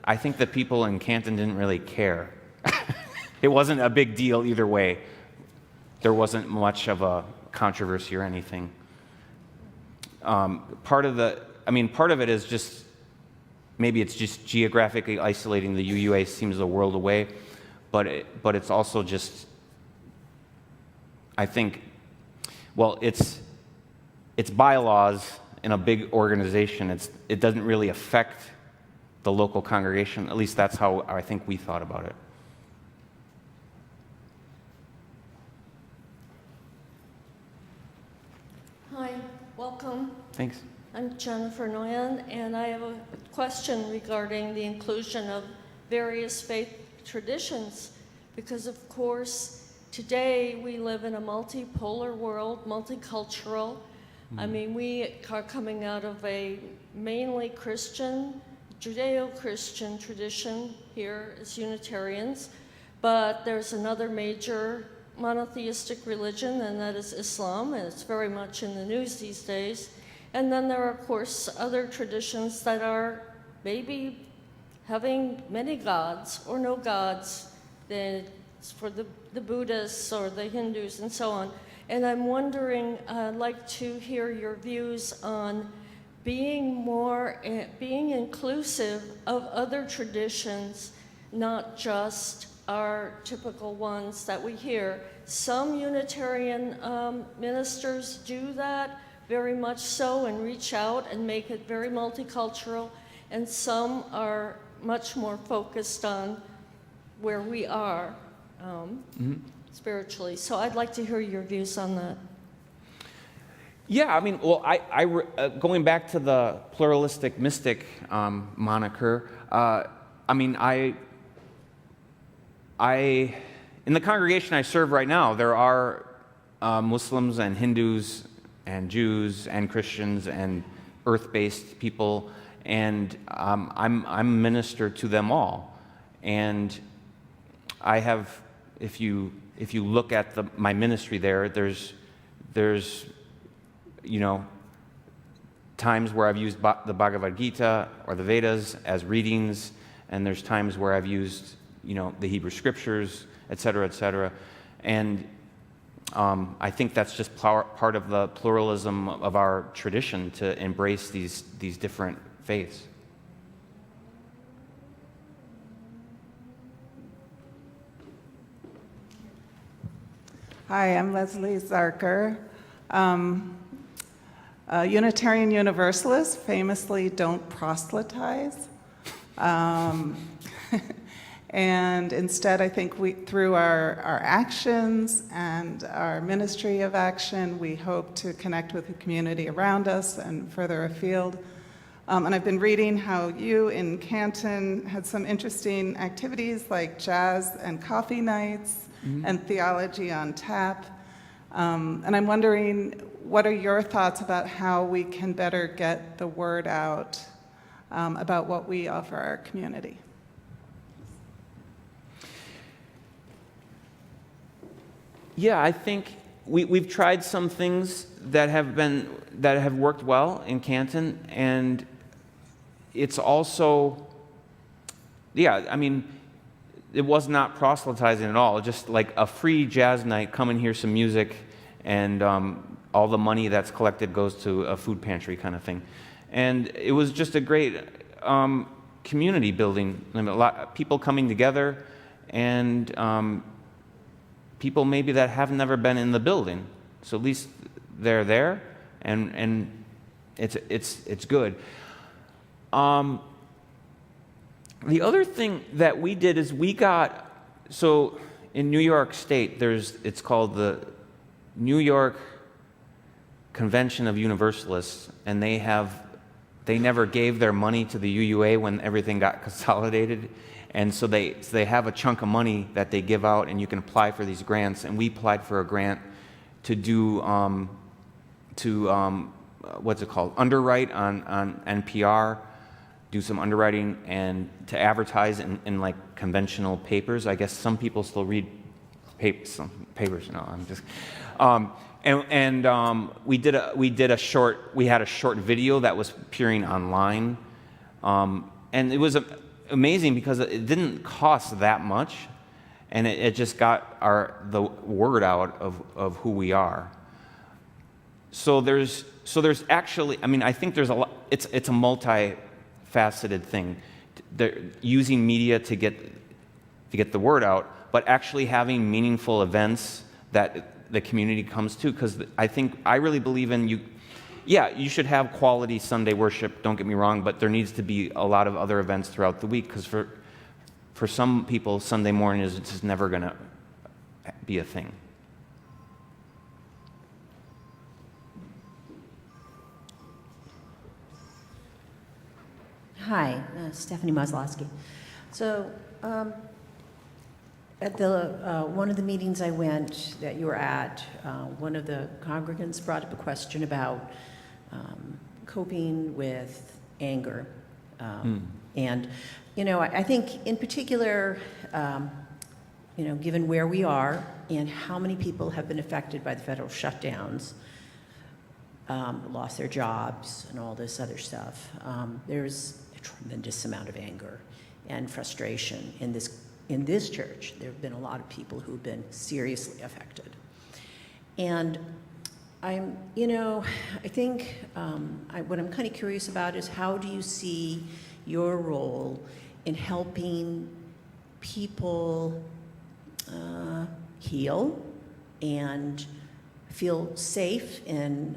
I think the people in Canton didn't really care. It wasn't a big deal either way. There wasn't much of a controversy or anything. Part of it is just, maybe it's just geographically isolating. The UUA seems a world away, but it's also just, I think, well, it's bylaws in a big organization. It doesn't really affect the local congregation. At least that's how I think we thought about it. Hi, welcome. Thanks. I'm Jennifer Nguyen, and I have a question regarding the inclusion of various faith traditions, because of course today we live in a multipolar world, multicultural. We are coming out of a mainly Christian, Judeo-Christian tradition here as Unitarians, but there's another major monotheistic religion, and that is Islam, and it's very much in the news these days. And then there are, of course, other traditions that are maybe having many gods or no gods. It's for the Buddhists or the Hindus and so on. And I'm wondering, I'd like to hear your views on being inclusive of other traditions, not just our typical ones that we hear. Some Unitarian ministers do that. very much so and reach out and make it very multicultural, and some are much more focused on where we are spiritually. So I'd like to hear your views on that. Yeah, I mean, well, going back to the pluralistic mystic moniker, I mean, in the congregation I serve right now, there are Muslims and Hindus and Jews and Christians and earth-based people, and I'm a minister to them all. And I have, if you look at my ministry there's times where I've used the Bhagavad Gita or the Vedas as readings, and there's times where I've used the Hebrew Scriptures, et cetera, and I think that's just part of the pluralism of our tradition to embrace these different faiths. Hi, I'm Leslie Zarker. Unitarian Universalists famously don't proselytize. And instead, I think through our actions and our ministry of action, we hope to connect with the community around us and further afield. And I've been reading how you in Canton had some interesting activities like jazz and coffee nights and theology on tap. And I'm wondering, what are your thoughts about how we can better get the word out about what we offer our community? Yeah, I think we've tried some things that have worked well in Canton, and it's also, yeah, I mean, it was not proselytizing at all. Just like a free jazz night, come and hear some music, and all the money that's collected goes to a food pantry kind of thing. And it was just a great community building. I mean, a lot of people coming together, and people maybe that have never been in the building. So at least they're there, and it's good. The other thing that we did is so in New York State, it's called the New York Convention of Universalists, and they never gave their money to the UUA when everything got consolidated, and so they have a chunk of money that they give out, and you can apply for these grants. And we applied for a grant to do what's it called, underwrite on NPR, do some underwriting, and to advertise in like conventional papers. I guess some people still read some papers. No, I'm just. We had a short video that was appearing online, and it was amazing because it didn't cost that much, and it just got the word out of who we are. So there's actually, I mean, I think there's a lot. It's a multifaceted thing. They're using media to get the word out, but actually having meaningful events that the community comes to, because I really believe in you. Yeah, you should have quality Sunday worship, don't get me wrong, but there needs to be a lot of other events throughout the week, because for some people, Sunday morning is just never going to be a thing. Hi, Stephanie Maslowski. So, at one of the meetings I went that you were at, one of the congregants brought up a question about coping with anger. And, I think in particular, given where we are and how many people have been affected by the federal shutdowns, lost their jobs and all this other stuff, there's a tremendous amount of anger and frustration in this church. There have been a lot of people who've been seriously affected. And I think what I'm kind of curious about is, how do you see your role in helping people heal and feel safe in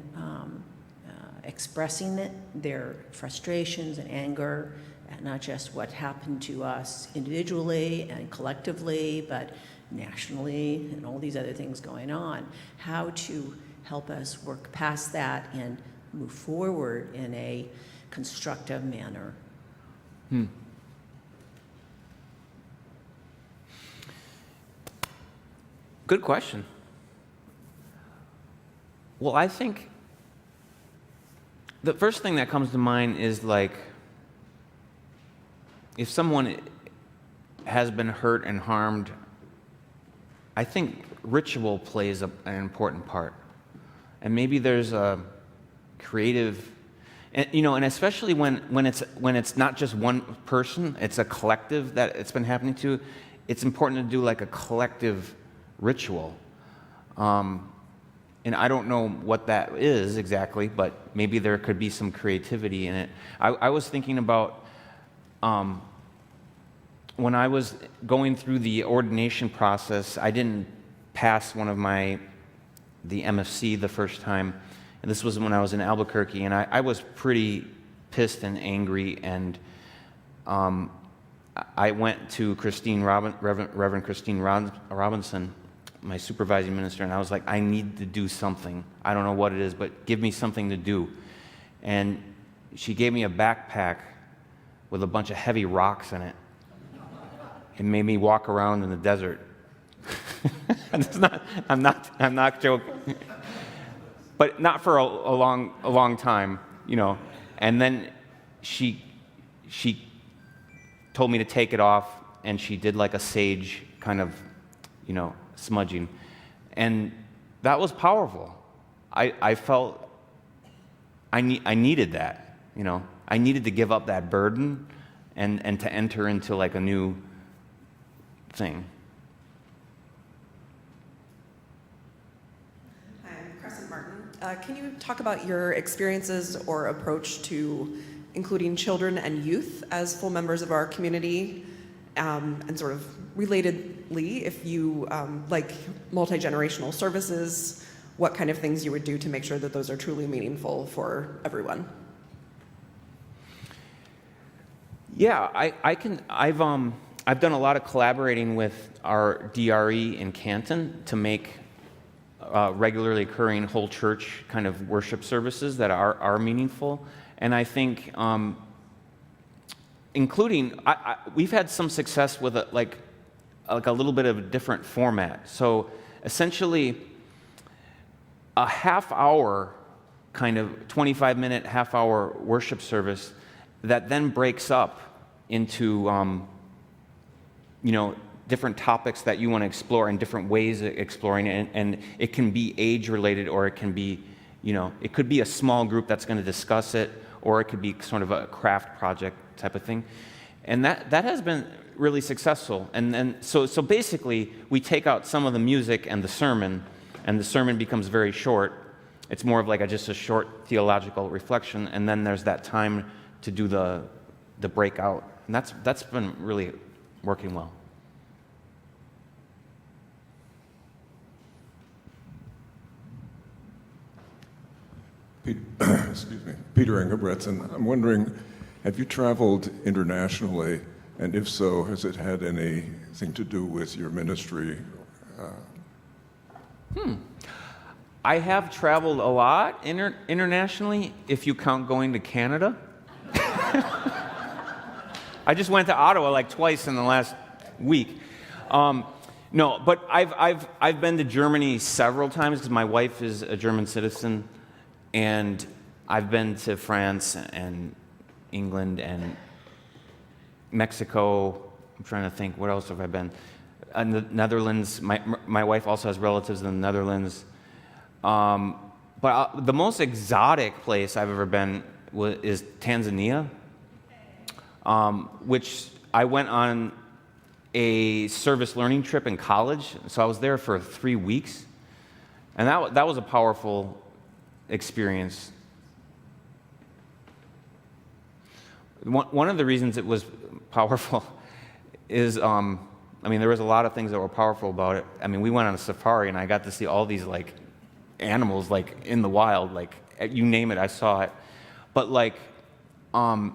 expressing their frustrations and anger, and not just what happened to us individually and collectively, but nationally and all these other things going on. How to help us work past that and move forward in a constructive manner. Good question. Well, I think the first thing that comes to mind is like, if someone has been hurt and harmed, I think ritual plays an important part. And maybe there's a creative, and, and especially when it's not just one person, it's a collective that it's been happening to, it's important to do like a collective ritual. And I don't know what that is exactly, but maybe there could be some creativity in it. I was thinking about when I was going through the ordination process, I didn't pass the MFC the first time. And this was when I was in Albuquerque, and I was pretty pissed and angry, and I went to Reverend Christine Robinson, my supervising minister, and I was like, I need to do something. I don't know what it is, but give me something to do. And she gave me a backpack with a bunch of heavy rocks in it and made me walk around in the desert. I'm not joking. But not for a long time, And then she told me to take it off, and she did like a sage kind of, smudging. And that was powerful. I felt I needed that, I needed to give up that burden and to enter into like a new thing. Hi, I'm Crescent Martin. Can you talk about your experiences or approach to including children and youth as full members of our community? And sort of relatedly, if you like multi-generational services, what kind of things you would do to make sure that those are truly meaningful for everyone? Yeah, I've done a lot of collaborating with our DRE in Canton to make regularly occurring whole church kind of worship services that are meaningful. And I think including, we've had some success with a little bit of a different format. So essentially, a half-hour, kind of 25-minute, half-hour worship service that then breaks up into, different topics that you want to explore and different ways of exploring it. And it can be age-related, or it can be, it could be a small group that's going to discuss it, or it could be sort of a craft project type of thing. And that has been really successful. And then so basically, we take out some of the music and the sermon becomes very short. It's more of like just a short theological reflection, and then there's that time to do the breakout. And that's been really working well. Excuse me, Peter Engelbretson. I'm wondering, have you traveled internationally, and if so, has it had anything to do with your ministry? I have traveled a lot internationally, if you count going to Canada. I just went to Ottawa like twice in the last week. No, but I've been to Germany several times because my wife is a German citizen. And I've been to France and England and Mexico. I'm trying to think, what else have I been? The Netherlands. My wife also has relatives in the Netherlands. But the most exotic place I've ever been is Tanzania, which I went on a service learning trip in college. So I was there for 3 weeks. And that was a powerful experience. One of the reasons it was powerful is, there was a lot of things that were powerful about it. We went on a safari, and I got to see all these animals in the wild, you name it, I saw it. But like, I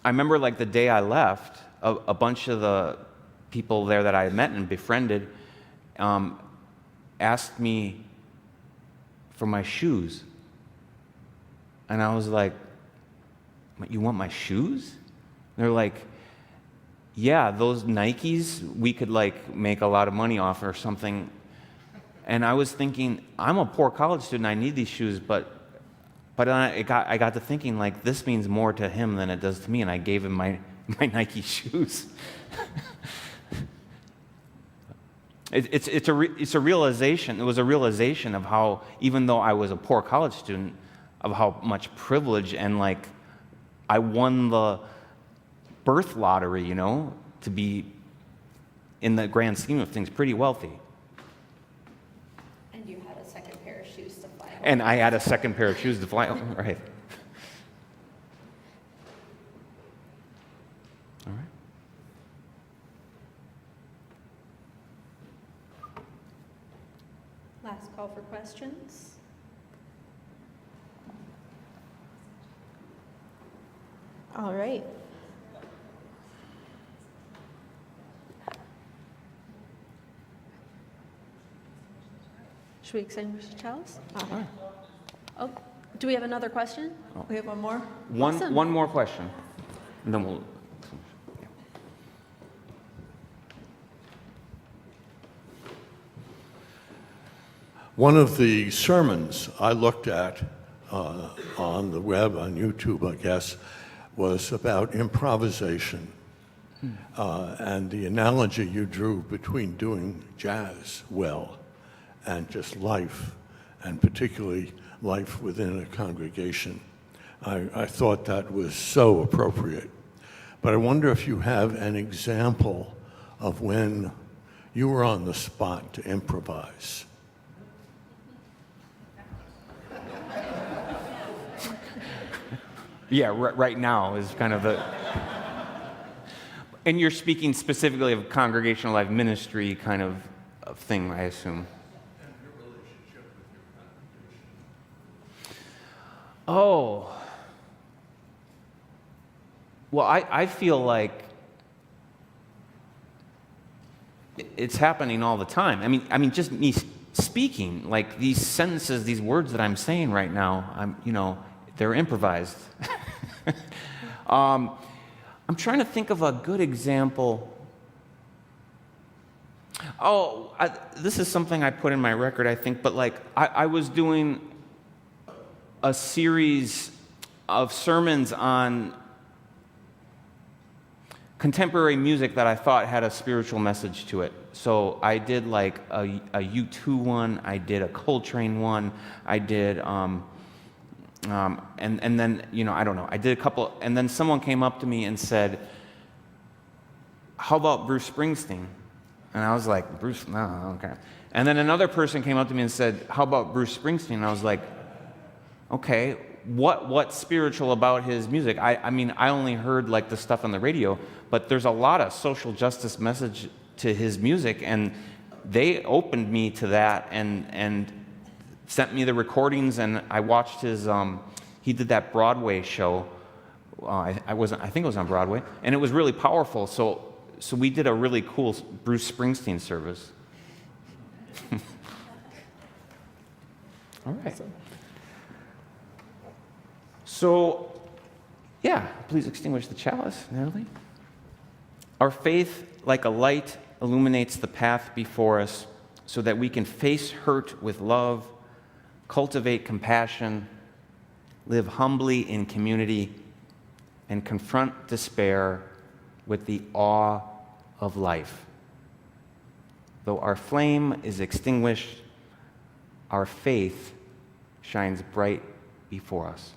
remember like the day I left, a bunch of the people there that I had met and befriended asked me for my shoes. And I was like, you want my shoes? They're like, yeah, those Nikes, we could like make a lot of money off or something. And I was thinking, I'm a poor college student, I need these shoes, but I got to thinking, like, this means more to him than it does to me, and I gave him my Nike shoes. It's a realization. It was a realization of how, even though I was a poor college student, of how much privilege and like I won the birth lottery, you know, to be, in the grand scheme of things, pretty wealthy. And you had a second pair of shoes to fly home. And I had a second pair of shoes to fly home. Right. All right. Last call for questions. All right. Should we extinguish the chalice? Right. Oh, do we have another question? We have one more? Awesome. One more question, and then we'll. One of the sermons I looked at on the web, on YouTube, I guess, was about improvisation. And the analogy you drew between doing jazz well and just life, and particularly life within a congregation. I thought that was so appropriate. But I wonder if you have an example of when you were on the spot to improvise. Yeah, right now is kind of the. And you're speaking specifically of congregational life ministry kind of thing, I assume. Oh. Well, I feel like it's happening all the time. I mean, just me speaking, like these sentences, these words that I'm saying right now, they're improvised. I'm trying to think of a good example. Oh, this is something I put in my record, I think, but like I was doing a series of sermons on contemporary music that I thought had a spiritual message to it. So I did like a U2 one, I did a Coltrane one, I did, and then, I don't know, I did a couple, and then someone came up to me and said, how about Bruce Springsteen? And I was like, Bruce, no, okay. And then another person came up to me and said, how about Bruce Springsteen? And I was like, okay, what's spiritual about his music? I mean, I only heard like the stuff on the radio, but there's a lot of social justice message to his music, and they opened me to that and sent me the recordings, and I watched his, he did that Broadway show. I think it was on Broadway, and it was really powerful. So we did a really cool Bruce Springsteen service. All right. So, yeah, please extinguish the chalice, Natalie. Our faith, like a light, illuminates the path before us so that we can face hurt with love, cultivate compassion, live humbly in community, and confront despair with the awe of life. Though our flame is extinguished, our faith shines bright before us.